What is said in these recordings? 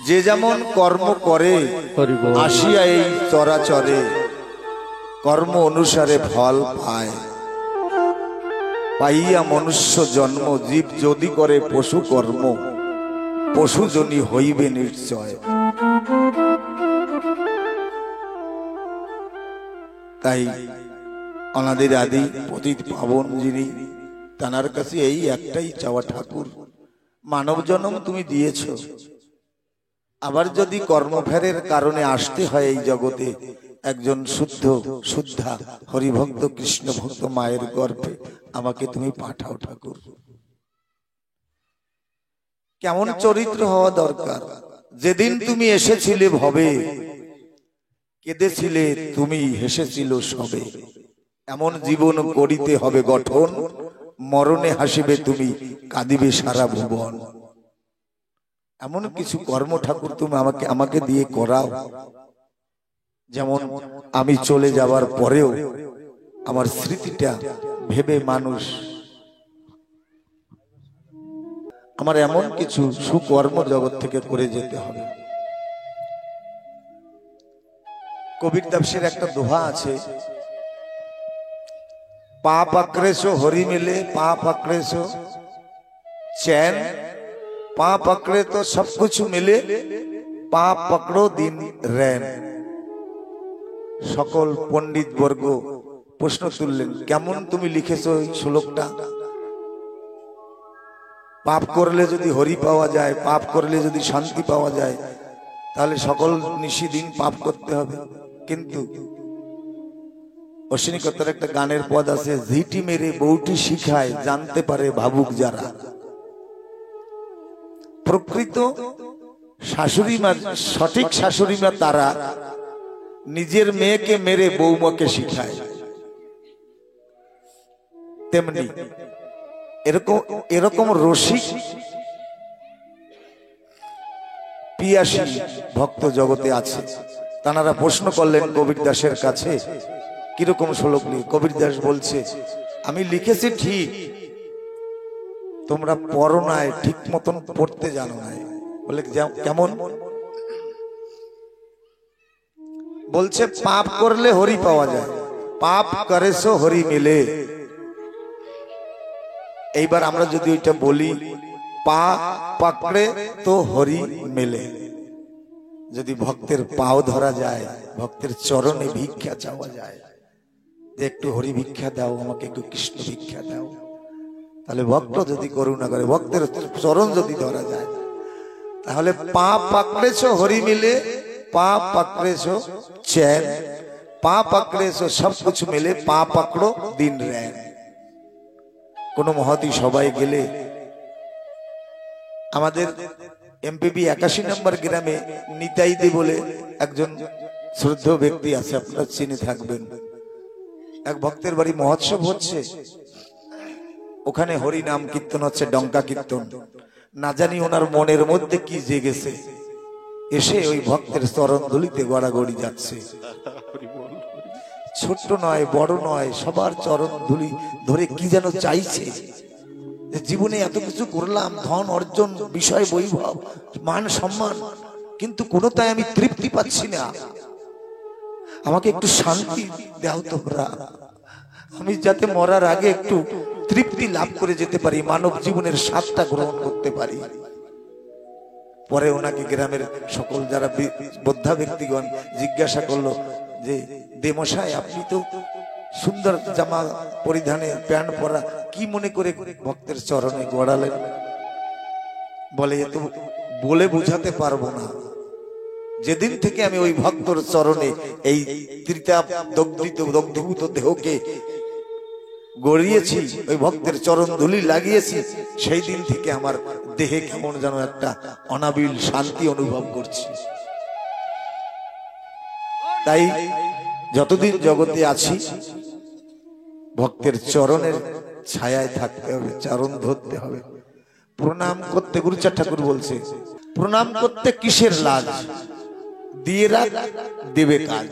যে যেমন কর্ম করে আসিয়া এই চরাচরে কর্ম অনুসারে ফল পায়। পাইয়া মনুষ্য জন্ম জীব যদি করে পশু কর্ম পশুজনী হইবে নিশ্চয়। তাই অনাদির আদি পতিত পাবন যিনি তানার কাছে এই একটাই চাওয়া, ঠাকুর মানব জন্ম তুমি দিয়েছ, আবার যদি কর্মফেরের কারণে আসতে হয় এই জগতে একজন শুদ্ধ শুদ্ধা হরিভক্ত কৃষ্ণ ভক্ত মায়ের গর্ভে আমাকে তুমি পাঠাও ঠাকুর। কেমন চরিত্র হওয়া দরকার? যেদিন তুমি এসেছিলে ভবে কেঁদেছিলে তুমি হেসেছিল সবে, এমন জীবন করিতে হবে গঠন, মরণে হাসিবে তুমি কাঁদিবে সারা ভুবন। এমন কিছু কর্ম ঠাকুর তুমি আমাকে দিয়ে করাও, যেমন আমি চলে যাবার পরেও আমার স্মৃতিটা ভেবে মানুষ আমার এমন কিছু সুকর্ম জগৎ থেকে করে যেতে হবে। কবির দাসের একটা দোহা আছে, পা पकड़ेছো हरि मिले, पा पकड़ेছো चैन, पा पकड़े तो सब कुछ मिले, पा पकड़ो दिन रैन। সকল পণ্ডিত বর্গ প্রশ্ন তুললেন, কেমন তুমি লিখেছো এই শ্লোকটা? পাপ করলে যদি হরি পাওয়া যায়, পাপ করলে যদি শান্তি পাওয়া যায়, তাহলে সকল নিশিদিন পাপ করতে হবে। কিন্তু অশ্বিনী কর্তার একটা গানের পদ আছে, ঝিটি মেরে বউটি শিখায় জানতে পারে ভাবুক যারা। প্রকৃত শাশুড়ি মা, সঠিক শাশুড়ি মা তারা নিজের মেয়েকে মেরে বৌমাকে শিখায়। তেমনি এরকম রসিক পিয়াসী ভক্ত জগতে আছে। তারা প্রশ্ন করলেন কবির দাসের কাছে, কিরকম শ্লোক নিয়ে? কবির দাস বলছে, আমি লিখেছি ঠিক, তোমরা পড়ো নাই, ঠিক মতন পড়তে জানো নাই। বলে কেমন? বলছে পাপ করলে হরি পাওয়া যায়, পাপ করেছো হরি মিলে। এইবার আমরা যদি ওইটা বলি, পা পাকড়ে তো হরি মেলে। যদি ভক্তের পাও ধরা যায়, ভক্তের চরণে ভিক্ষা চাওয়া যায়, যে একটু হরি ভিক্ষা দাও, আমাকে একটু কৃষ্ণ ভিক্ষা দাও, তাহলে ভক্ত যদি করুণা করে, ভক্তের চরণ যদি ধরা যায়, তাহলে পা পাকড়েছো হরি মিলে, পা পাকড়েছো चैन, पा पकड़ेছো सब कुछ मिले, पा पकड़ो दिन रैन। কোন মহতি সবাই গেলে, আমাদের এমপিপি 81 নম্বর গ্রামে নিতাইদি বলে একজন শ্রদ্ধেয় ব্যক্তি আছে, আপনারা চিনে থাকবেন। এক ভক্তের বাড়ি মহোৎসব হচ্ছে, ওখানে হরি নাম কীর্তন হচ্ছে, ডঙ্কা কীর্তন। না জানি ওনার মনের মধ্যে কি জেগেছে, এসে ওই ভক্তের চরণ ধুলিতে গড়াগড়ি যাচ্ছে। ছোট্ট নয় বড় নয়, সবার চরণ ধুলি ধরে কি যেন চাইছে, যে জীবনে এত কিছু করলাম, ধন অর্জন, বিষয় বৈভব, মান সম্মান, কিন্তু কোনোটাই আমি তৃপ্তি পাচ্ছি না। আমাকে একটু শান্তি দাও তোমরা, আমি যাতে মরার আগে একটু তৃপ্তি লাভ করে যেতে পারি, মানব জীবনের স্বাদটা গ্রহণ করতে পারি। পরে ওনাকে গ্রামের সকল যারা বৃদ্ধা ব্যক্তিগণ জিজ্ঞাসা করলো যে দেমশাই, আপনি তো সুন্দর জামা পরিধানে প্যান্ট পরা, কি মনে করে ভক্তের চরণে গড়ালেন? বলে এ তো বলে বুঝাতে পারবো না। যেদিন থেকে আমি ওই ভক্তর চরণে এই দগ্ধীভূত দেহকে গড়িয়েছি, ওই ভক্তের চরণ ধুলি লাগিয়েছি, সেই দিন থেকে আমার দেহে কেমন যেন একটা অনাবিল শান্তি অনুভব করছি। তাই যতদিন জগতে আছি ভক্তের চরণের ছায়ায় থাকতে হবে, চরণ ধরতে হবে, প্রণাম করতে। গুরুচাঁদ ঠাকুর বলছে, প্রণাম করতে কিসের লাজ, দিয়ে রাখ দেবে কাজ।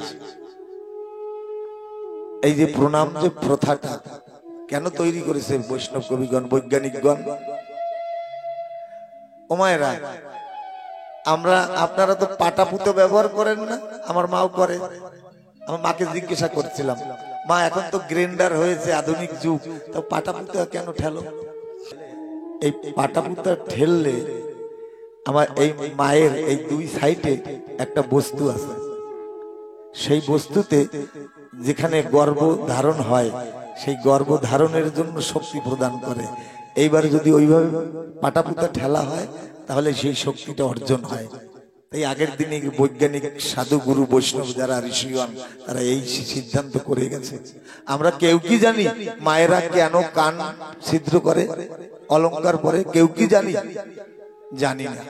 এই যে প্রণাম যে প্রথাটা কেন তৈরি করেছে বৈষ্ণব কবিগণ, বৈজ্ঞানিকগণ? ও মায়েরা, আপনারা তো পাটা পুতো ব্যবহার করেন না, আমার মাও করে। আমার মাকে জিজ্ঞাসা করছিলাম, মা এখন তো গ্রাইন্ডার হয়েছে, আধুনিক যুগ, তো পাটা পুতো কেন ঠেলো? এই পাটা পুতো ঠেললে আমার এই মায়ের এই দুই সাইডে একটা বস্তু আছে, সেই বস্তুতে যেখানে গর্ভ ধারণ হয় সেই গর্ভ ধারণের জন্য শক্তি প্রদান করে। এইবার যদি ওইভাবে পাটাপুতা ঠেলা হয় তাহলে সেই শক্তিটা অর্জন হয়। তাই আগের দিনে বৈজ্ঞানিক সাধু গুরু বৈষ্ণব যারা ঋষিগণ তারা এই সিদ্ধান্ত করে গেছে। আমরা কেউ কি জানি মায়েরা কেন কান ছিদ্র করে, অলংকার পরে? কেউ কি জানি না।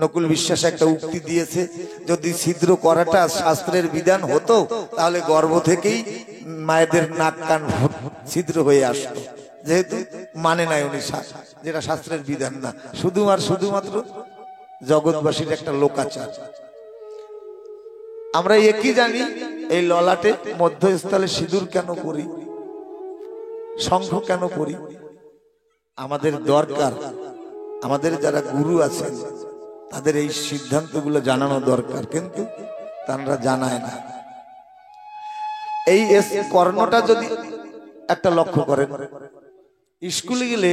নকুল বিশ্বাস একটা উক্তি দিয়েছে, যদি ছিদ্র করাটা শাস্ত্রের বিধান হতো তাহলে গর্ভ থেকেই মায়েদের নাক কান ছিদ্র হয়ে আসতো। যেহেতু মানে নাই উনি, যেটা শাস্ত্রের বিধান না, শুধুমাত্র জগৎবাসীর একটা লোকাচার। আমরা একই জানি, এই ললাটে মধ্যস্থলে সিঁদুর কেন করি, শঙ্খ কেন করি? আমাদের দরকার, আমাদের যারা গুরু আছেন তাদের এই সিদ্ধান্তগুলো জানানো দরকার, কিন্তু তারা জানায় না। এই কর্ণটা যদি একটা লক্ষ্য করেন, স্কুলে গেলে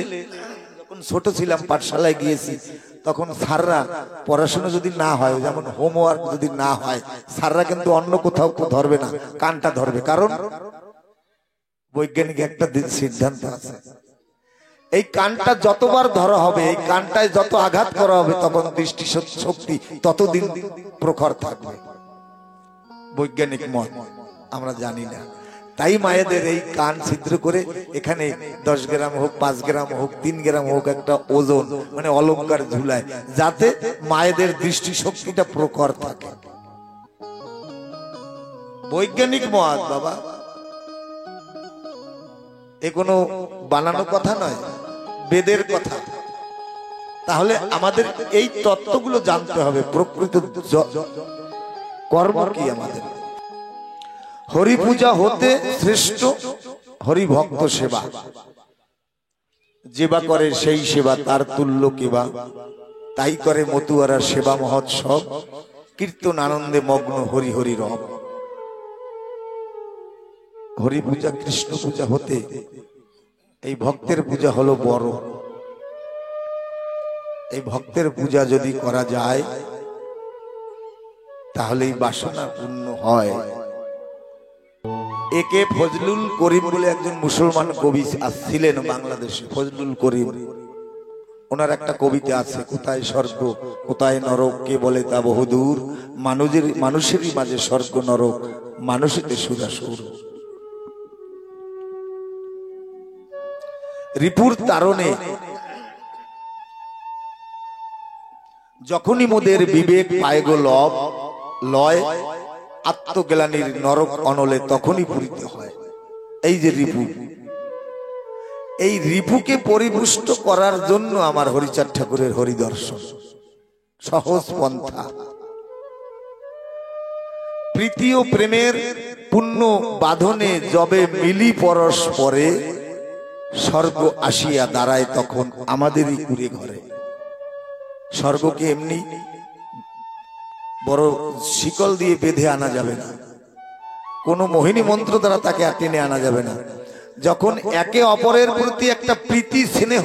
যখন ছোট ছিলাম, পাঠশালায় গিয়েছি, তখন স্যাররা পড়াশোনা যদি না হয়, যেমন হোমওয়ার্ক যদি না হয়, স্যাররা কিন্তু অন্য কোথাও ধরবে না, কানটা ধরবে। কারণ বৈজ্ঞানিক একটা সিদ্ধান্ত আছে, এই কানটা যতবার ধরা হবে, এই কানটায় যত আঘাত করা হবে, তখন দৃষ্টি শক্তি ততদিন প্রখর থাকবে। বৈজ্ঞানিক মত আমরা জানি না। তাই মায়েদের এই কান ছিদ্র করে এখানে 10 গ্রাম হোক, 5 গ্রাম হোক, 3 গ্রাম হোক একটা ওজন মানে অলংকার ঝুলায়, যাতে মায়েদের দৃষ্টি শক্তিটা প্রখর থাকে। বৈজ্ঞানিক মত বাবা, এ কোনো বানানো কথা নয়, বেদের কথা। তাহলে আমাদের এই তত্ত্বগুলো জানতে হবে, প্রকৃত কর্ম কি আমাদের। হরি পূজা হতে শ্রেষ্ঠ হরি ভক্ত সেবা, যেবা করে সেই সেবা তার তুল্য কেবা, তাই করে মতুয়ারা সেবা মহোৎসব, কীর্তন আনন্দে মগ্ন হরি হরি রব। হরি পূজা কৃষ্ণ পূজা হতে এই ভক্তের পূজা হলো বড়। এই ভক্তের পূজা যদি করা যায় তাহলে এই বাসনা পূর্ণ হয়। একে ফজলুল করিম বলে একজন মুসলমান কবি ছিলেন বাংলাদেশে, ফজলুল করিম। ওনার একটা কবিতা আছে, কোথায় স্বর্গ কোথায় নরক, কে বলে তা বহুদূর, মানুষেরই মাঝে স্বর্গ নরক, মানুষেতে সুরাসুর। রিপুর তারণে যখনই মোদের বিবেক পায় গো লয়, আত্মজ্ঞানীর নরক অনলে তখনই পূরিত হয়। এই যে রিপু, এই রিপুকে পরিপুষ্ট করার জন্য আমার হরিচাঁদ ঠাকুরের হরিদর্শন সহজ পন্থা। প্রীতি ও প্রেমের পুণ্য বাঁধনে যবে মিলি পরস্পরে, স্বর্গ আসিয়া দাঁড়ায় তখন আমাদেরই কুড়ে ঘরে। স্বর্গকে এমনি বড় শিকল দিয়ে বেঁধে আনা যাবে না, কোনো মোহিনী মন্ত্র দ্বারা তাকে টেনে আনা যাবে না। যখন একে অপরের প্রতি একটা প্রীতি স্নেহ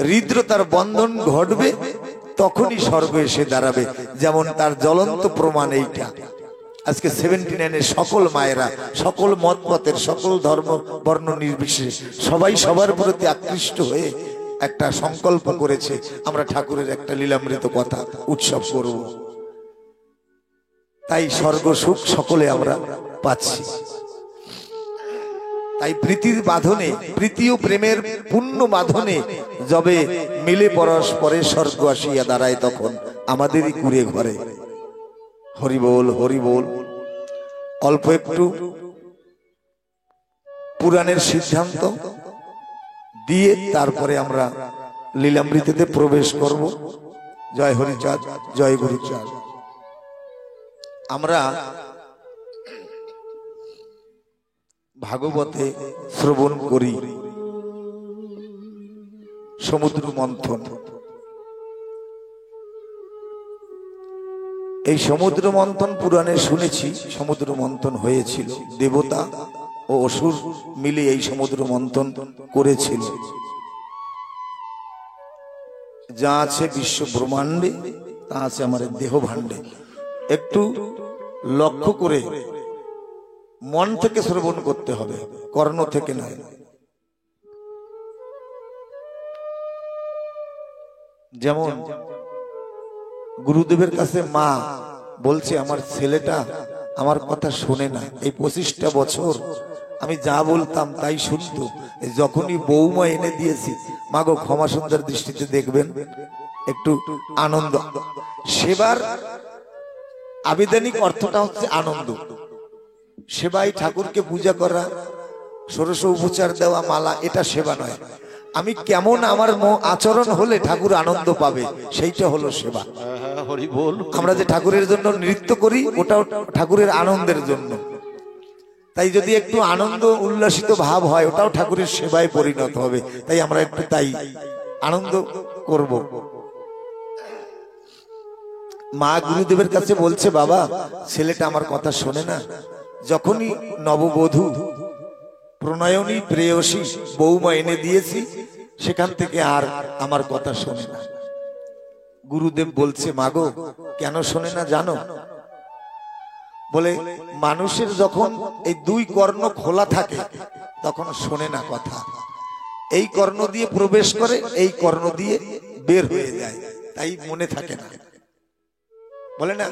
হৃদ্রতার বন্ধন ঘটবে, তখনই স্বর্গ এসে দাঁড়াবে। যেমন তার জ্বলন্ত প্রমাণ এইটা। আজকে 79-এর সকল মায়েরা, সকল মতপথের, সকল ধর্ম বর্ণ নির্বিশেষে সবাই সবার প্রতি আকৃষ্ট হয়ে একটা সংকল্প করেছে, আমরা ঠাকুরের একটা লীলামৃত কথা উৎসব করব। তাই স্বর্গ সুখ সকলে আমরা পাচ্ছি। তাই প্রীতির বাঁধনে, প্রীতি ও প্রেমের পূর্ণ বাঁধনে যবে মিলে পরস্পরে স্বর্গ আসিয়া দাঁড়ায় তখন আমাদেরই কুড়ে ঘরে। হরি বল হরি বল। অল্প একটু পুরাণের সিদ্ধান্ত দিয়ে তারপরে আমরা লীলামৃততে প্রবেশ করব। জয় হরিচাঁদ, জয় গুরুচাঁদ। আমরা ভাগবতে শ্রবণ করি সমুদ্র মন্থন। এই সমুদ্র মন্থন পুরাণে শুনেছি সমুদ্র মন্থন হয়েছিল, দেবতা ও অসুর মিলে এই সমুদ্র মন্থন করেছিল। যা আছে বিশ্ব ব্রহ্মাণ্ডে তা আছে আমার দেহ ভাণ্ডে। একটু লক্ষ্য করে মন থেকে শ্রবণ করতে হবে, কর্ণ থেকে নয়। যেমন গুরুদেবের কাছে মা বলছে আমার ছেলেটা আমার কথা শোনে না, এই 25টা বছর আমি যা বলতাম তাই শুনতো। যখনই বৌমা এনে দিয়েছি, মা গো ক্ষমা সুন্দর দৃষ্টিতে দেখবেন, একটু আনন্দ। সেবার আবেদনিক অর্থটা হচ্ছে আনন্দ। সেবাই ঠাকুরকে পূজা করা, ষোড়শ উপচার দেওয়া, মালা, এটা সেবা নয়। আমি কেমন আমার আচরণ হলে ঠাকুর আনন্দ পাবে, সেইটা হলো সেবা। হরি বল। আমরা যে ঠাকুরের জন্য নৃত্য করি ওটাও ঠাকুরের আনন্দের জন্য। তাই যদি একটু আনন্দ উল্লাসিত ভাব হয় ওটাও ঠাকুরের সেবায় পরিণত হবে। তাই আমরা একটু তাই আনন্দ করব। মা গুরুদেবের কাছে বলছে বাবা ছেলেটা আমার কথা শোনে না। যখনই নববধূ প্রণয়নী প্রেয়সী বৌমা এনে দিয়েছি সেখান থেকে আর আমার কথা শোনে না। গুরুদেব বলছে মাগো কেন শোনে না জানো? বলে মানুষের যখন এই দুই কর্ণ খোলা থাকে তখন শোনে না কথা। এই কর্ণ দিয়ে প্রবেশ করে, এই কর্ণ দিয়ে বের হয়ে যায়, তাই মনে থাকে না। বলে না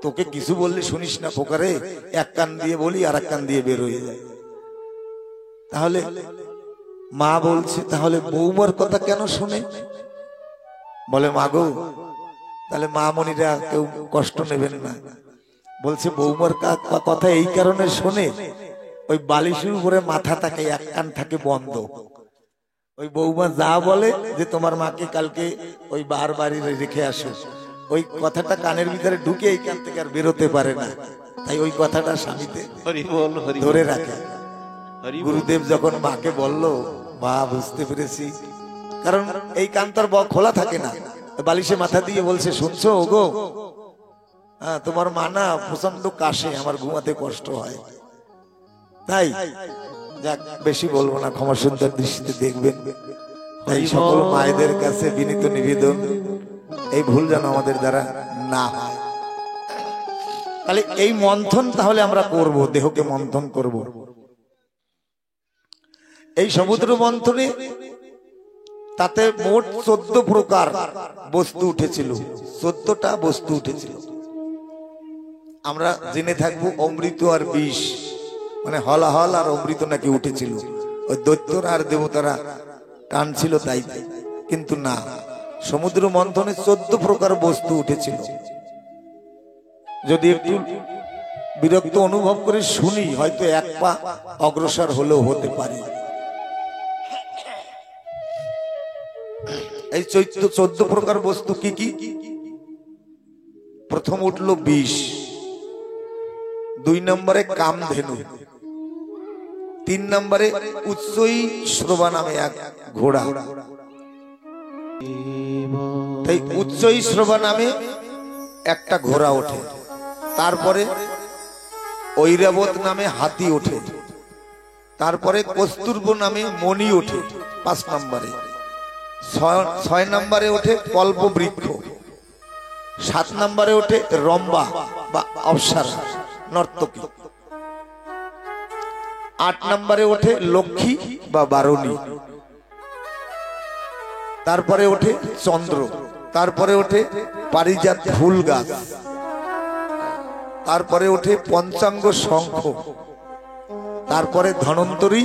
তোকে কিছু বললে শুনিস না পোকারে, এক কান দিয়ে বলি আর এক কান দিয়ে বের হয়ে যায়। তাহলে মা বলছে তাহলে বৌমার কথা কেন শোনে? বলে মাগো তাহলে মা মনিরা কেউ কষ্ট নেবেন না। বলছে বৌমার কথা এই কারণে শোনে, ওই বালিশের উপরে মাথা থাকে, এক কান থাকে বন্ধ। ওই বৌমা যা বলে যে তোমার মাকে কালকে ওই বার বাড়ি রেখে আসো, ওই কথাটা কানের ভিতরে ঢুকে এই কান থেকে আর বেরোতে পারে না। তাই ওই কথাটা স্বামীতে ধরে রাখে। গুরুদেব যখন মাকে বলল মা বুঝতে পেরেছি, কারণ এই কান তার খোলা থাকে না, বালিশে মাথা দিয়ে বলছে শুনছো ওগো, হ্যাঁ তোমার মা না প্রচন্ড কাশে, আমার ঘুমাতে কষ্ট হয়। তাই যাক বেশি বলবো না, ক্ষমা সুন্দর দৃষ্টিতে দেখবেন। তাই সকল মায়েদের কাছে বিনীত নিবেদন, এই ভুল যেন আমাদের দ্বারা না হয়। তাহলে এই মন্থন তাহলে আমরা করব, দেহকে মন্থন করব। এই সমুদ্র মন্থনে তাতে মোট 14 প্রকার বস্তু উঠেছিল, 14টা বস্তু উঠেছিল। আমরা জেনে থাকবো অমৃত আর বিষ, মানে হলাহল আর অমৃত নাকি উঠেছিল, ওই দৈত্যরা আর দেবতারা টানছিল তাই। কিন্তু না, সমুদ্র মন্থনে 14 প্রকার বস্তু উঠেছিল। যদি একটু বিরক্ত অনুভব করে শুনি হয়তো এক পা অগ্রসর হলেও হতে পারে। এই 14 প্রকার বস্তু কি কি? প্রথম উঠলো বিষ, 2 নম্বরে কামধেনু, 3 নম্বরে উচ্চই শ্রবা নামে এক ঘোড়া। তাই উচ্চই শ্রবা নামে একটা ঘোড়া ওঠে। তারপরে ঐরাবত নামে হাতি ওঠে। তারপরে কস্তুরব নামে মণি ওঠে 5 নম্বরে। 6 নম্বরে ওঠে কল্প বৃক্ষ। 7 নম্বরে ওঠে রম্বা বা অপ্সরা নর্তকী। 8 নম্বরে ওঠে লক্ষ্মী বা বারুণী। তারপরে ওঠে চন্দ্র। তারপরে ওঠে পারিজাত ফুল গাছ। তারপরে ওঠে পঞ্চাঙ্গ শঙ্খ। তারপরে ধনন্তরী।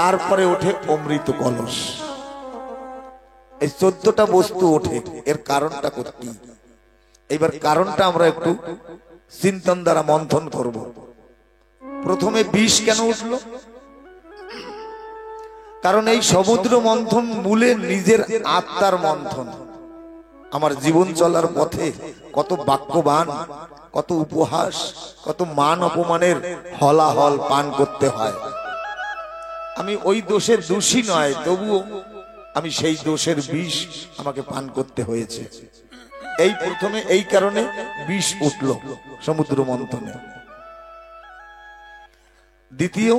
তারপরে ওঠে অমৃত কলস। এই 14টা বস্তু ওঠে, এর কারণটা কি? এইবার কারণটা আমরা একটু চিন্তন দ্বারা মন্থন করব। প্রথমে বিষ কেন উঠলো? কারণ এই সমুদ্র মন্থন মূলে নিজের আত্মার মন্থন। আমার জীবন চলার পথে কত বাক্যবান, কত উপহাস, কত মান অপমানের হলাহল পান করতে হয়। আমি ওই দোষের দোষী নয়, তবুও আমি সেই দোষের বিষ আমাকে পান করতে হয়েছে। এই প্রথমে এই কারণে বিষ উঠল সমুদ্র মন্থনে। দ্বিতীয়,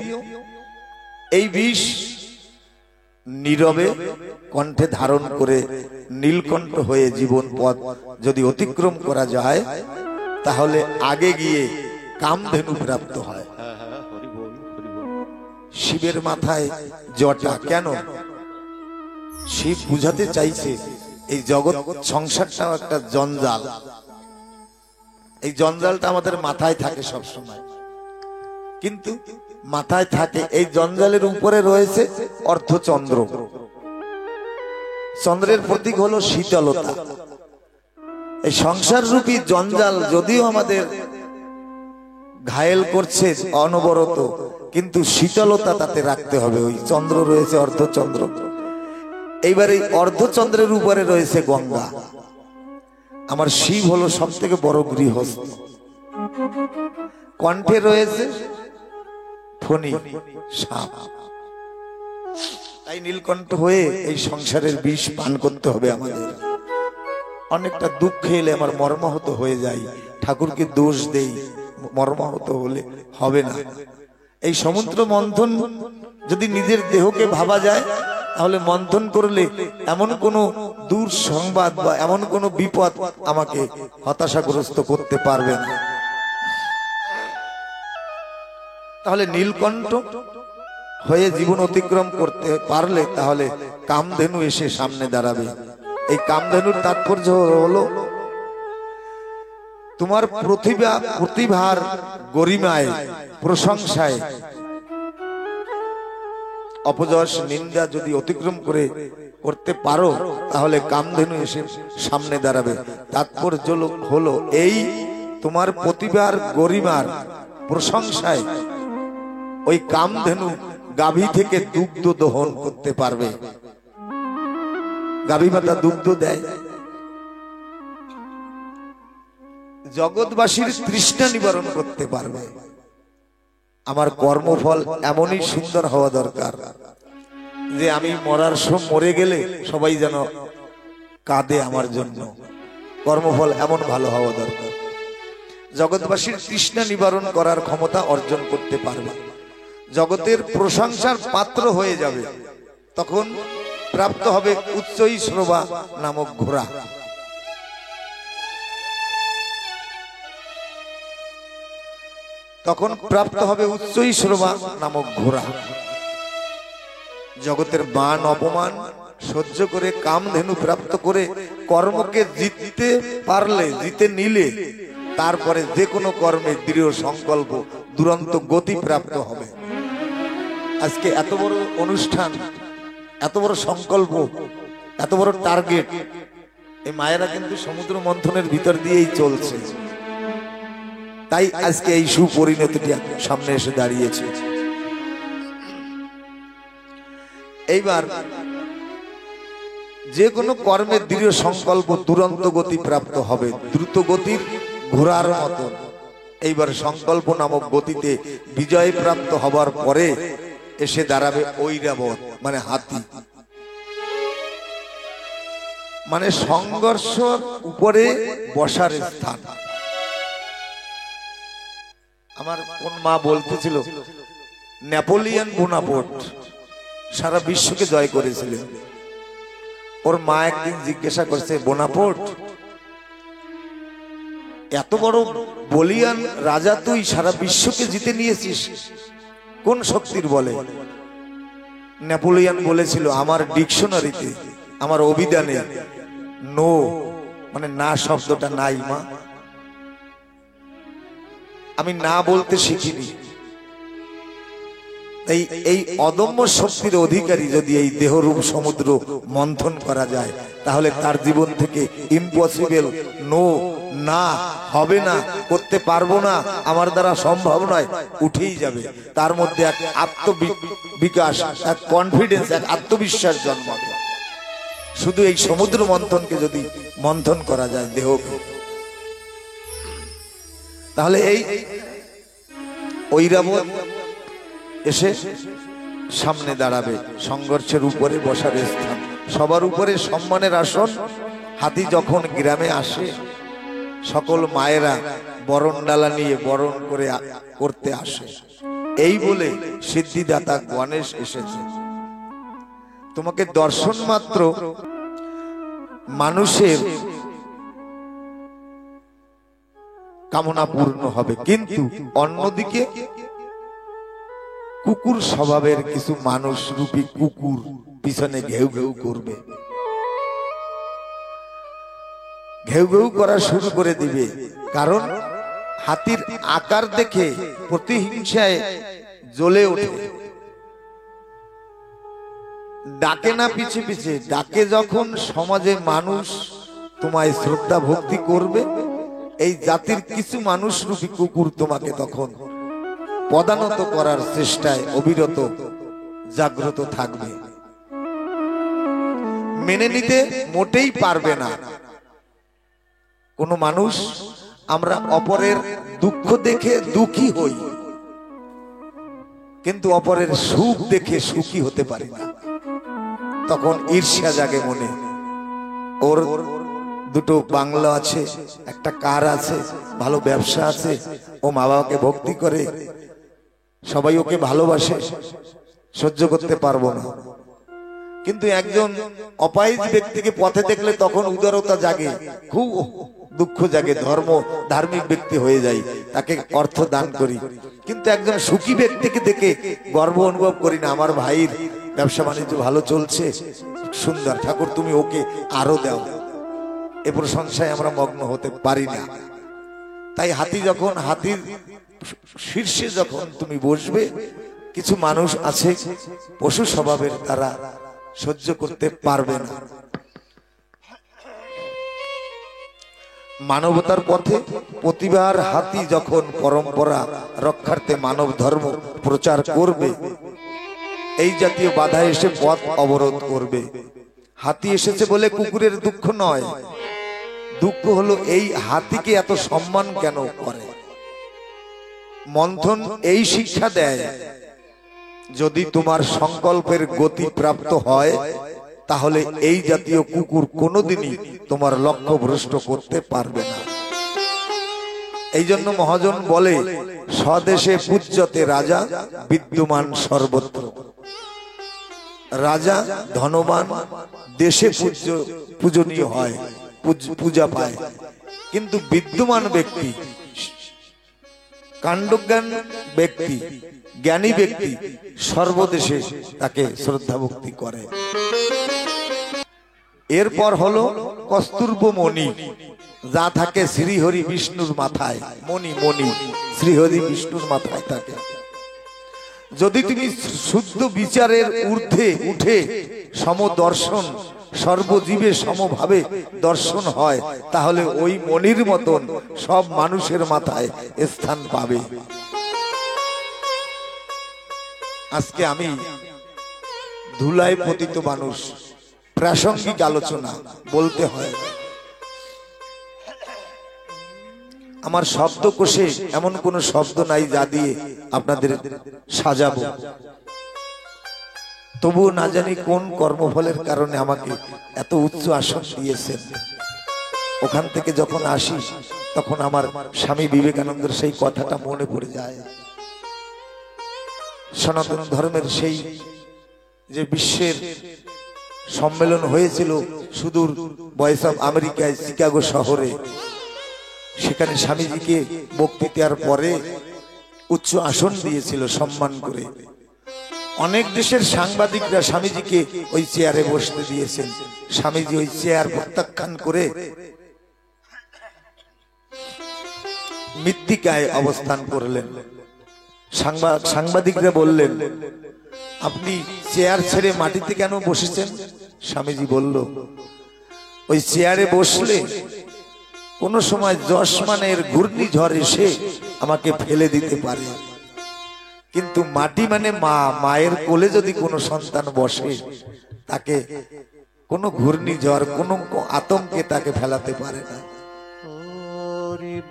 এই বিষ নীরবে কণ্ঠে ধারণ করে নীলকণ্ঠ হয়ে জীবন পথ যদি অতিক্রম করা যায় তাহলে আগে গিয়ে কামধেনু প্রাপ্ত হয়। শিবের মাথায় জটা কেন? শিব বুঝাতে চাইছে এই জগৎ সংসারটাও একটা জঞ্জাল। এই জঞ্জালটা আমাদের মাথায় থাকে সব সময়, কিন্তু মাথায় থাকে এই জঞ্জালের উপরে রয়েছে অর্ধচন্দ্র। চন্দ্রের প্রতীক হলো শীতলতা। এই সংসার রূপী জঞ্জাল যদিও আমাদের ঘায়েল করছে অনবরত, কিন্তু শীতলতা তাতে রাখতে হবে। ওই চন্দ্র রয়েছে অর্ধচন্দ্র। এইবার এই অর্ধচন্দ্রের উপরে রয়েছে গঙ্গা। আমার শিব হলো সব থেকে বড় গৃহস্থ। কণ্ঠে রয়েছে ফণি সাপ। তাই নীলকণ্ঠ হয়ে এই সংসারের বিষ পান করতে হবে আমাদের। অনেকটা দুঃখ এলে আমার মর্মাহত হয়ে যাই, ঠাকুরকে দোষ দেই, মর্মাহত হলে হবে না। এই সমুদ্র মন্থন যদি নিজের দেহকে ভাবা যায় তাহলে মন্থন করলে এমন কোনো দূর সংবাদ বা এমন কোনো বিপদ আমাকে হতাশাগ্রস্ত করতে পারবে না। তাহলে নীলকণ্ঠ হয়ে জীবন অতিক্রম করতে পারলে তাহলে কামধেনু এসে সামনে দাঁড়াবে। এই কামধেনুর তাৎপর্য হলো তোমার প্রতিভার গরিমায় প্রশংসায় অপযশ নিন্দা যদি অতিক্রম করতে পারো তাহলে কামধেনু এসে সামনে দাঁড়াবে। তাৎপর্য হলো এই তোমার প্রতিভার গরিমার প্রশংসায় ওই কামধেনু গাভী থেকে দুগ্ধ দহন করতে পারবে। গাভী মাতা দুগ্ধ দেয়, জগৎবাসীর তৃষ্ণা নিবারণ করতে পারবে। আমার কর্মফল এমনই সুন্দর হওয়া দরকার যে আমি মরার সময় মরে গেলে সবাই যেন কাঁদে আমার জন্য। কর্মফল এমন ভালো হওয়া দরকার, জগৎবাসীর তৃষ্ণা নিবারণ করার ক্ষমতা অর্জন করতে পারবে, জগতের প্রশংসার পাত্র হয়ে যাবে। তখন প্রাপ্ত হবে উচ্চৈ শ্রবা নামক ঘোড়া। তখন প্রাপ্ত হবে উচ্চৈ শ্রবা নামক ঘোড়া। জগতের মান অপমান সহ্য করে কামধেনু প্রাপ্ত করে কর্মকে জিততে পারলে, জিতে নিলে তারপরে যে কোনো কর্মে দৃঢ় সংকল্প দুরন্ত গতি প্রাপ্ত হবে। আজকে এত বড় অনুষ্ঠান, এত বড় সংকল্প, এত বড় টার্গেট, এই মায়েরা কিন্তু সমুদ্র মন্থনের ভিতর দিয়েই চলছে। তাই আজকে এই সুপরিণতিটি সামনে এসে দাঁড়িয়েছে। এইবার যে কোনো কর্মের দৃঢ় সংকল্প দুরন্ত গতি প্রাপ্ত হবে, দ্রুত গতির ঘোড়ার মতো। এইবার সংকল্প নামক গতিতে বিজয় প্রাপ্ত হবার পরে এসে দাঁড়াবে ঐরাবত, মানে হাতি। মানে সংঘর্ষ উপরে বসার স্থান। আমার কোন মা বলতেছিল নেপোলিয়ন বোনাপার্ট সারা বিশ্বকে জয় করেছিলেন। ওর মা একদিন জিজ্ঞাসা করছে, বোনাপার্ট এত বড় বলিয়ান রাজা তুই সারা বিশ্বকে জিতে নিয়েছিস কোন শক্তির বলে? নেপোলিয়ন বলেছিল, আমার ডিকশনারিতে, আমার অভিধানে নো মানে না শব্দটা নাই মা, আমি না বলতে শিখিনি। এই অদম্য শক্তির অধিকারী যদি এই দেহরূপ সমুদ্র মন্থন করা যায় তাহলে তার জীবন থেকে ইম্পসিবল, নো, না, হবে না, করতে পারবো না, আমার দ্বারা সম্ভব নয় উঠেই যাবে। তার মধ্যে এক আত্মবিকাশ, এক কনফিডেন্স, এক আত্মবিশ্বাস জন্মাবে। শুধু এই সমুদ্র মন্থনকে যদি মন্থন করা যায় দেহকে, তাহলে এই ঐরাবত এসে সামনে দাঁড়াবে। সংঘর্ষের উপরে বসার স্থান, সবার উপরে সম্মানের আসন, হাতি যখন গ্রামে আসে সকল মায়েরা বরণ ডালা নিয়ে বরণ করতে আসে। এই বলে সিদ্ধিদাতা গণেশ এসেছে। তোমাকে দর্শন মাত্র মানুষের কামনা পূর্ণ হবে, কিন্তু অন্যদিকে কুকুর স্বভাবের কিছু মানুষ রূপী কুকুর পিছনে ঘেউ ঘেউ করবে, ঘেউ ঘেউ করা শুরু করে দিবে। কারণ হাতির আকার দেখে প্রতিহিংসায় জ্বলে ওঠে। ডাকে না পিছে পিছে, ডাকে যখন সমাজে মানুষ তোমায় শ্রদ্ধা ভক্তি করবে, এই জাতির কিছু মানুষ রূপী কুকুর তোমাকে তখন পদানত করার চেষ্টায় অবিরত জাগ্রত থাকবে। মেনে নিতে মোটেই পারবে না। কোন মানুষ আমরা অপরের দুঃখ দেখে দুঃখী হই, কিন্তু অপরের সুখ দেখে সুখী হতে পারি না। তখন ঈর্ষা জাগে মনে। ওর দুটো বাংলা আছে, একটা কার আছে, ভালো ব্যবসা আছে, ও মা বাবাকে ভক্তি করে, সবাই ওকে ভালোবাসে, সহ্য করতে পারবো না। কিন্তু একজন অপাইজ ব্যক্তিকে পথে দেখলে তখন উদারতা জাগে, খুব দুঃখ জাগে, ধার্মিক ব্যক্তি হয়ে যাই, তাকে অর্থ দান করি। কিন্তু একজন সুখী ব্যক্তিকে দেখে গর্ব অনুভব করি না, আমার ভাইয়ের ব্যবসা বাণিজ্য ভালো চলছে, সুন্দর, ঠাকুর তুমি ওকে আরো দাও। এ প্রশংসায় আমরা মগ্ন হতে পারি না। তাই হাতির শীর্ষে যখন তুমি বসবে, কিছু মানুষ আছে পশু স্বভাবের, তারা সহ্য করতে পারবে না। মানবতার পথে প্রতিবার হাতি যখন পরম্পরা রক্ষার্থে মানব ধর্ম প্রচার করবে, এই জাতীয় বাধা এসে পথ অবরোধ করবে। হাতি এসেছে বলে কুকুরের দুঃখ নয়, দুঃখ হলো এই হাতিকে এত সম্মান কেন করে। মন্থন এই শিক্ষা দেয়, যদি তোমার সংকল্পের গতি প্রাপ্ত হয়, তাহলে এই জাতীয় কুকুর কোনোদিনই তোমার লক্ষ্য ভ্রষ্ট করতে পারবে না। এই জন্য মহাজন বলে, স্বদেশে পূজ্যতে রাজা বিদ্যমান সর্বত্র। রাজা ধনবান দেশে পূজনীয় হয়, পূজা পায়, কিন্তু বিদ্যমান ব্যক্তি, কাণ্ডজ্ঞান ব্যক্তি, জ্ঞানী ব্যক্তি সর্বদেশে তাকে শ্রদ্ধা ভক্তি করে। এরপর হলো কস্তুরব মণি, যা থাকে শ্রীহরি বিষ্ণুর মাথায়। মণি শ্রীহরি বিষ্ণুর মাথায় থাকে। যদি তুমি শুদ্ধ বিচারের ঊর্ধ্বে উঠে সমদর্শন, সর্বজীবে সমভাবে দর্শন হয়, তাহলে ওই মণির মতন সব মানুষের মাথায় স্থান পাবে। আজকে আমি ধুলায় পতিত মানুষ, প্রাসঙ্গিক আলোচনা বলতে হয়। আমার শব্দকোষে এমন কোন শব্দ নাই যা দিয়ে আপনাদের সাজাবো। তবুও না জানি কোন কর্মফলের কারণে আমাকে এত উচ্চ আসন দিয়েছেন। ওখান থেকে যখন আসি তখন আমার স্বামী বিবেকানন্দের সেই কথাটা মনে পড়ে যায়। সনাতন ধর্মের সেই যে বিশ্বের সম্মেলন হয়েছিল সুদূর ভয়েস অফ আমেরিকায় শিকাগো শহরে, সেখানে স্বামীজিকে বক্তৃতার পরে উচ্চ আসন দিয়েছিল সম্মান করে। অনেক দেশের সাংবাদিকরা স্বামীজিকে ওই চেয়ারে বসতে দিয়েছেন। স্বামীজি ওই চেয়ার প্রত্যাখ্যান করে মৃত্তিকায় অবস্থান করলেন। সাংবাদিকরা বললেন, আপনি চেয়ার ছেড়ে মাটিতে কেন বসেছেন? স্বামীজি বলল, ওই চেয়ারে বসলে কোন সময় যশমানের ঘূর্ণিঝড় এসে আমাকে ফেলে দিতে পারে, কিন্তু মাটি মানে মা, মায়ের কোলে যদি কোনো সন্তান বসে, তাকে কোনো ঘূর্ণিঝড় কোনো আতঙ্কে তাকে ফেলাতে পারে না।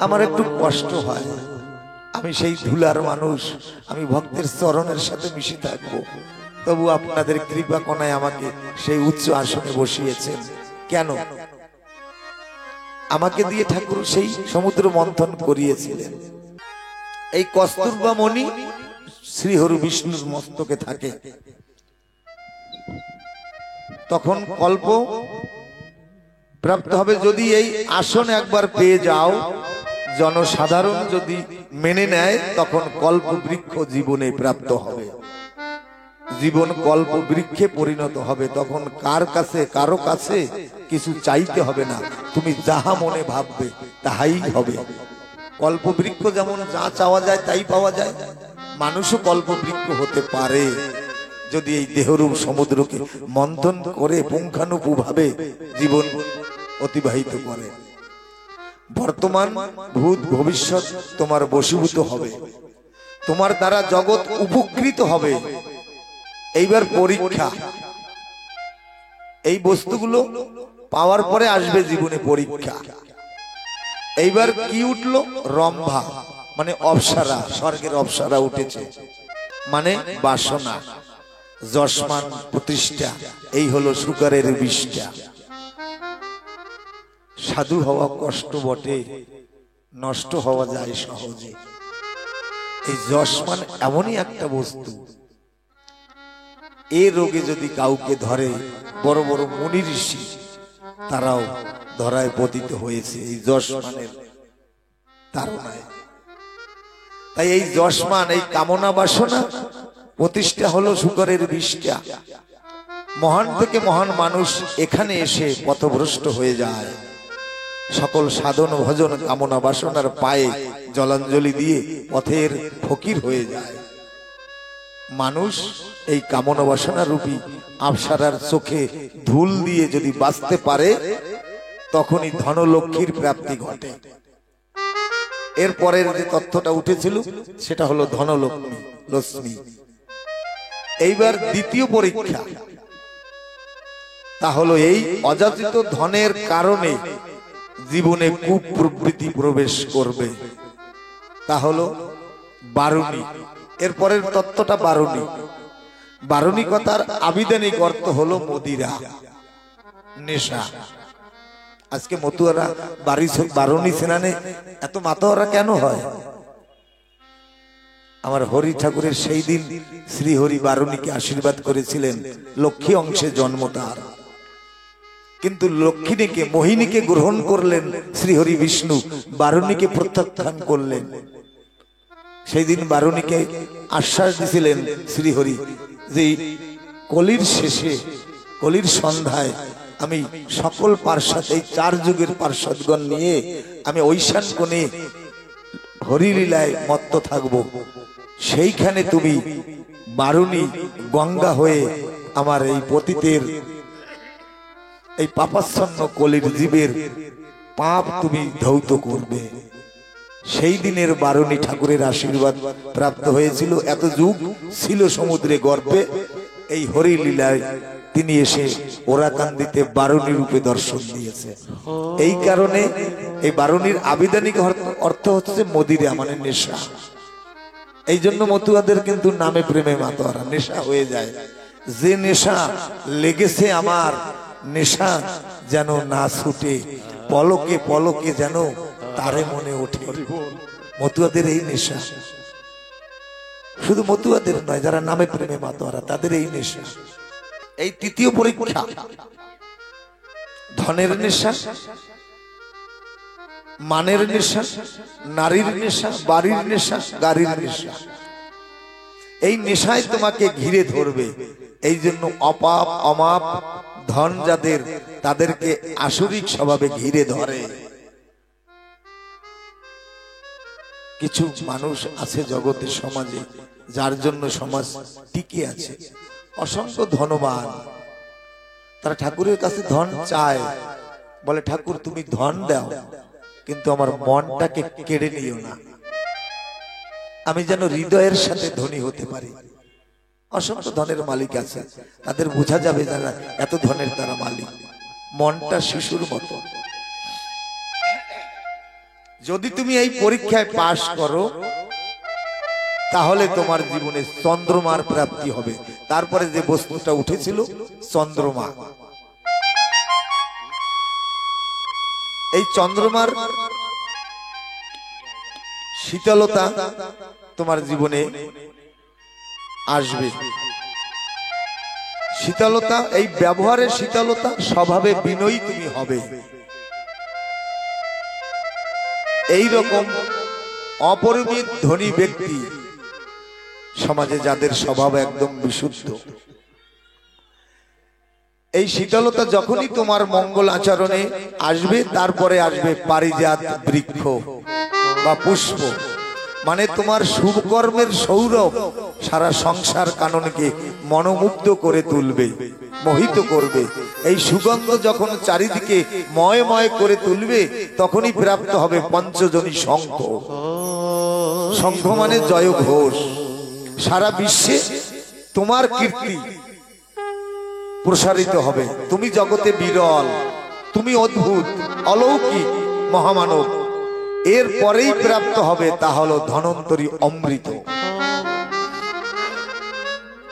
আমার একটু কষ্ট হয়, আমি সেই ধুলার মানুষ, আমি ভক্তের চরণের সাথে মিশে থাকবো, তবু আপনাদের কৃপা কণায় আমাকে সেই উচ্চ আসনে বসিয়েছেন। কেন? আমাকে দিয়ে ঠাকুর সেই সমুদ্র মন্থন করিয়েছিলেন। এই কস্তুরবা মণি শ্রীহরি বিষ্ণুর মস্তকে থাকে। তখন কল্প প্রাপ্ত হবে যদি এই আসন একবার পেয়ে যাও, জনসাধারণ যদি মেনে নেয়, তখন কল্প বৃক্ষ জীবনে প্রাপ্ত হবে, জীবন কল্প বৃক্ষে পরিণত হবে। তখন কারো কাছে কিছু চাইতে হবে না, তুমি যাহা মনে ভাববে তাহাই হবে। কল্প বৃক্ষ যেমন যা চাওয়া যায় তাই পাওয়া যায়, মানুষও কল্প বৃক্ষ হতে পারে যদি এই দেহরূপ সমুদ্রকে মন্থন করে পুঙ্খানুপুঙ্খভাবে জীবন অতিবাহিত করে। বর্তমান ভূত ভবিষ্যৎ তোমার বশীভূত হবে, তোমার দ্বারা জগৎ উপকৃত হবে। এইবার পরীক্ষা, এই বস্তুগুলো পাওয়ার পরে আসবে জীবনে পরীক্ষা। এইবার কি উঠলো? রম্ভা মানে অপ্সরা, স্বর্গের অপ্সরা উঠেছে, মানে বাসনা, যশমান, প্রতিষ্ঠা। এই হলো শুকরের বিষ্ঠা। সাধু হওয়া কষ্ট বটে, নষ্ট হওয়া যায় সহজে। এই যশমান এমনই একটা বস্তু, এ রোগে যদি কাউকে ধরে, বড় বড় মুনি ঋষি তারাও ধরায় পতিত হয়েছে এই যশমানের তাড়নায়। তাই এই যশমান, এই কামনা বাসনা প্রতিষ্ঠা হলো শুকরের বিষ্ঠা। মহান থেকে মহান মানুষ এখানে এসে পথভ্রষ্ট হয়ে যায়, সকল সাধন ভজন কামনা বাসনার পায়ে জলাঞ্জলি দিয়ে পথের ফকির হয়ে যায়। মানুষ এই কামনা বাসনা রূপী আপ্সরার চোখে ধুল দিয়ে যদি বাঁচতে পারে, তখনই ধনলক্ষ্মীর প্রাপ্তি ঘটে। এরপরের যে তথ্যটা উঠেছিল সেটা হলো ধনলক্ষ্মী। এইবার দ্বিতীয় পরীক্ষা, তা হলো এই অযাচিত ধনের কারণে জীবনে কুপ্রবৃত্তি প্রবেশ করবে, তা হলো বারুণী। এরপরের তত্ত্বটা বারুণী। বারুণী কথার আবিধানিক অর্থ হলো মদিরা, নেশা। আজকে মতুয়ারা বারুণী স্নানে এত মাতোয়ারা কেন হয়? আমার হরি ঠাকুরের সেই দিন শ্রীহরি বারুণীকে আশীর্বাদ করেছিলেন, লক্ষ্মী অংশে জন্ম তার, কিন্তু লক্ষ্মীকে মোহিনীকে গ্রহণ করলেন শ্রীহরি বিষ্ণু, বারুণীকে প্রত্যাখ্যান করলেন। সেই দিন বারুণীকে আশ্বাস দিয়েছিলেন শ্রীহরি যে কলির শেষে, কলির সন্ধ্যায় আমি সকল পার্শ্বদ, এই 4 যুগের পার্শ্বদগণ নিয়ে আমি ঐশান কোণে হরিলীলায় মত্ত থাকব। সেইখানে তুমি বারুণী গঙ্গা হয়ে আমার এই পতিতের, এই পাপাচ্ছন্ন কলির জীবের পাপ তুমি ধৌত করবে। সেই দিনের বারুণী ঠাকুরের আশীর্বাদ প্রাপ্ত হয়েছিল। এত যুগ ছিল সমুদ্রে গর্ভে, এই হরিলীলায় তিনি এসে ওরাকান্দিতে বারুণী রূপে দর্শন দিয়েছে। এই কারণে এই বারুণীর আবিধানিক অর্থ হচ্ছে মদিরা, মানে নেশা। এই জন্য মতুয়াদের কিন্তু নামে প্রেমে মাতোয়ারা, নেশা হয়ে যায়। যে নেশা লেগেছে আমার, নেশা যেন না ছুটে, পলকে পলকে যেন তারে মনে ওঠে। মতুয়াদের এই নেশা, শুধু মতুয়াদের নয়, যারা নামে প্রেমে মাতোয়ারা তাদের এই নেশা। এই তৃতীয় পরীক্ষা, ধনের নেশা, মানের নেশা, নারীর নেশা, বাড়ির নেশা, গাড়ির নেশা। এই নেশায় তোমাকে ঘিরে ধরবে। এই জন্য অপাপ অমাপ ধন যাদের, তাদেরকে আসরিক স্বভাবে ঘিরে ধরে। কিছু মানুষ আছে জগতের সমাজে, যার জন্য সমাজ টিকে আছে, অসংখ্য ধনবান। তারা ঠাকুরের কাছে ধন চায়, বলে ঠাকুর তুমি ধন দাও, কিন্তু আমার মনটাকে কেড়ে নিও না, আমি যেন হৃদয়ের সাথে ধনী হতে পারি। অসংখ্য ধনের মালিক আছে, তাদের বোঝা যাবে যারা এত ধনের তারা মালিক। মনটা শিশুর মতো। যদি তুমি এই পরীক্ষায় পাশ করো, তাহলে তোমার জীবনে চন্দ্রমার প্রাপ্তি হবে। তারপরে যে বস্তুটা উঠেছিল চন্দ্রমা, এই চন্দ্রমার শীতলতা তোমার জীবনে আসবে। শীতলতা, এই ব্যবহারের শীতলতা, স্বভাবে বিনয়ী তুমি হবে। এই রকম অপরিমিত ধনী ব্যক্তি সমাজে যাদের স্বভাব একদম বিশুদ্ধ, এই শীতলতা যখনই তোমার মঙ্গল আচরণে আসবে, তারপরে আসবে পারিজাত বৃক্ষ বা পুষ্প, মানে তোমার শুভকর্মের সৌরভ সারা সংসার কাননকে মনোমুগ্ধ করে তুলবে, মোহিত করবে। এই সুগন্ধ যখন চারিদিকে ময় ময় করে তুলবে, তখনই প্রাপ্ত হবে পঞ্চজনী শঙ্খ। শঙ্খ মানে জয় ঘোষ। সারা বিশ্বে তোমার কীর্তি প্রসারিত হবে। তুমি জগতে বিরল, তুমি অদ্ভুত, অলৌকিক, মহামানব। এর পরেই প্রাপ্ত হবে তা হলো ধনন্তরী অমৃত।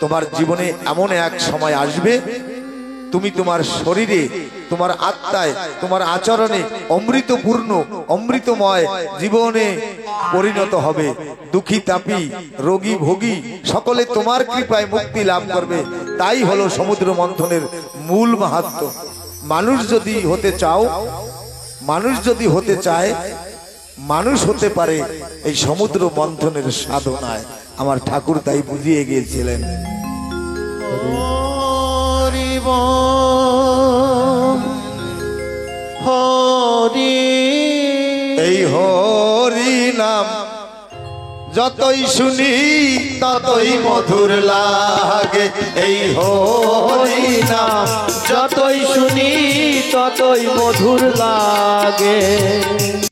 তোমার জীবনে এমন এক সময় আসবে, তুমি তোমার শরীরে, তোমার আত্মায়, তোমার আচরণে অমৃতপূর্ণ, অমৃতময় জীবনে পরিণত হবে। দুঃখী তাপী, রোগী ভোগী সকলে তোমার কৃপায় মুক্তি লাভ করবে। তাই হলো সমুদ্র মন্থনের মূল মাহাত্ম্য। মানুষ যদি হতে চাও, মানুষ যদি হতে চায়, মানুষ হতে পারে এই সমুদ্র মন্থনের সাধনায়। আমার ঠাকুর তাই বুঝিয়ে গিয়েছিলেন। এই হরি নাম যতই শুনি ততই মধুর লাগে। এই হরি নাম যতই শুনি ততই মধুর লাগে।